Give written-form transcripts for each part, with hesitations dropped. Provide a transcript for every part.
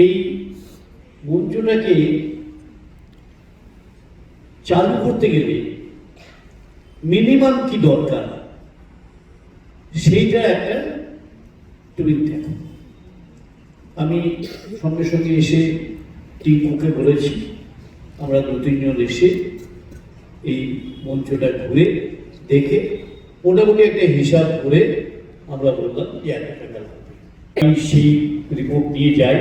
এই মঞ্চটাকে চালু করতে গেলে মিনিমাম কি দরকার সেইটা একটা টুইট দেখো। আমি সঙ্গে সঙ্গে এসে টিমকে বলেছি, আমরা 2-3 জন এসে এই মঞ্চটা ঘুরে দেখে মোটামুটি একটা হিসাব করে আমরা বললাম যে 1 টাকা লাগবে। আমি সেই রিপোর্ট নিয়ে যাই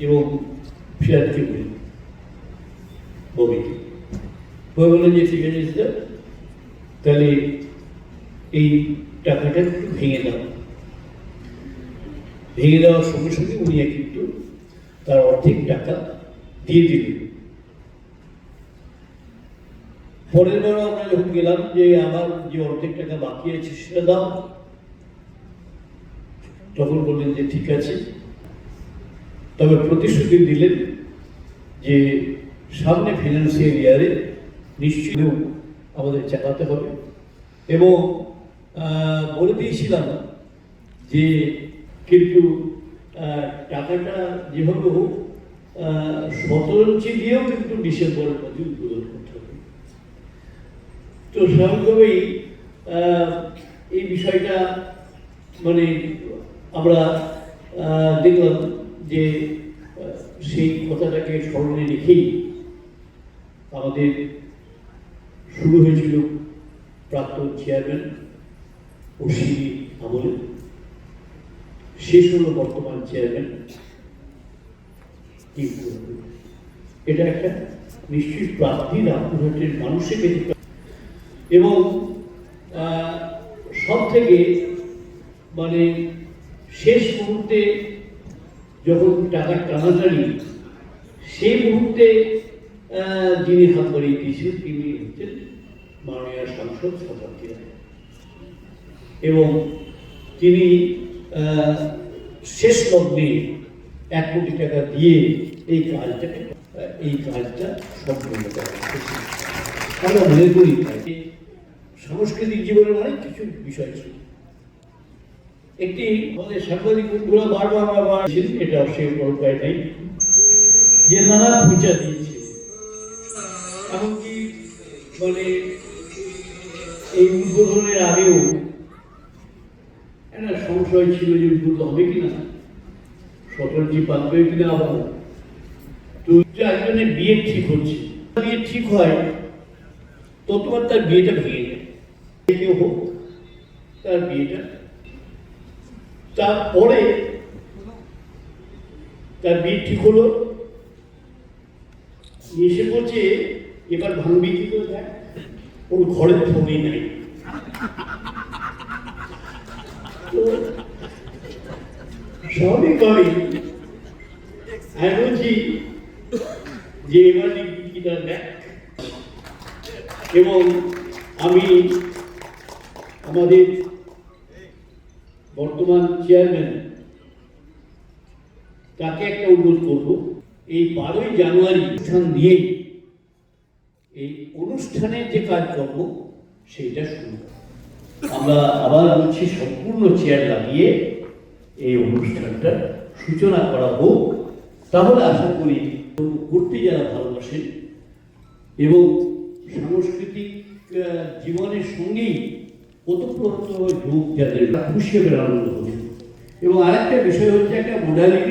এবং ফিরাজকে বলি, ববিকে বললেন যে ঠিক আছে স্যার, তাহলে এই টাকাটা একটু ভেঙে দাও। ভেঙে দেওয়ার সঙ্গে সঙ্গে উনি কিন্তু তার অর্ধেক টাকা দিয়ে দিলেন। পরের বার আমরা যখন গেলাম যে আমার যে অর্ধেক টাকা বাকি আছে সেটা দাও, তখন বললেন যে ঠিক আছে, তবে প্রতিশ্রুতি দিলেন যে সামনে ফিনান্সিয়াল ইয়ারে নিশ্চয়ই আমাদের চালাতে হবে। এবং বলে দিয়েছিলাম যে কিন্তু টাকাটা যেভাবে হোক 17 ইঞ্চি দিয়েও কিন্তু ডিসেম্বরের মধ্যে উদ্বোধন করতে হবে। তো স্বাভাবিকভাবেই এই বিষয়টা মানে আমরা দেখলাম যে সেই কথাটাকে স্মরণে রেখেই আমাদের শুরু হয়েছিল প্রাক্তন চেয়ারম্যান অশ্বিনী আমলে, শেষ হলো বর্তমান চেয়ারম্যান। এটা একটা নিশ্চিত প্রাপ্তি রামপুরহাটের মানুষের পেতে। এবং সব থেকে মানে শেষ মুহূর্তে যখন টাকার টানাটানি, সেই মুহূর্তে যিনি হাত বাড়িয়ে দিয়েছিলেন তিনি হচ্ছেন মাননীয় সাংসদ শতাব্দী রায়। এবং তিনি শেষ লগ্নে 1 কোটি টাকা দিয়ে এই কাজটা সম্পূর্ণ করা হয়েছে। আমরা মনে করি সাংস্কৃতিক জীবনের অনেক কিছু বিষয় ছিল। একটি আমাদের সাংবাদিক বন্ধুরা বারবার এটা অবশ্যই বড় উপায় নাই যে নানা খুঁজা দিয়েছে, এমনকি মানে এই উদ্বোধনের আগেও একটা সংশয় ছিল যে উদ্বোধন হবে কিনা, সতর্কী পাবে কিনা। আবার তো একজনের বিয়ে ঠিক হচ্ছে, বিয়ে ঠিক হয় ততবার তার বিয়েটা ভেঙে যায়, কেউ হোক তার বিয়েটা। তারপরে তার বিয়ে ঠিক হলো, এসে বলছে এবার ভাঙবি কি করে, দেখ ওর ঘরের ফোনই নাই। স্বাভাবিকভাবেই আমি বলছি যে এবার লিখিটা দেখ। এবং আমি আমাদের বর্তমান চেয়ারম্যান তাকে একটা অনুরোধ করব, এই 12ই জানুয়ারি অনুষ্ঠান দিয়ে এই অনুষ্ঠানের যে কাজকর্ম সেইটা শুরু। আমরা আবার বলছি সম্পূর্ণ চেয়ার লাগিয়ে এই অনুষ্ঠানটা সূচনা করা হোক। তাহলে আশা করি ঘুরতে যারা ভালোবাসেন এবং সাংস্কৃতিক জীবনের সঙ্গেই ওতপ্রোতভাবে যোগ যাদের খুশি হবে, আনন্দ হবে। এবং আরেকটা বিষয় হচ্ছে একটা মোডালিটি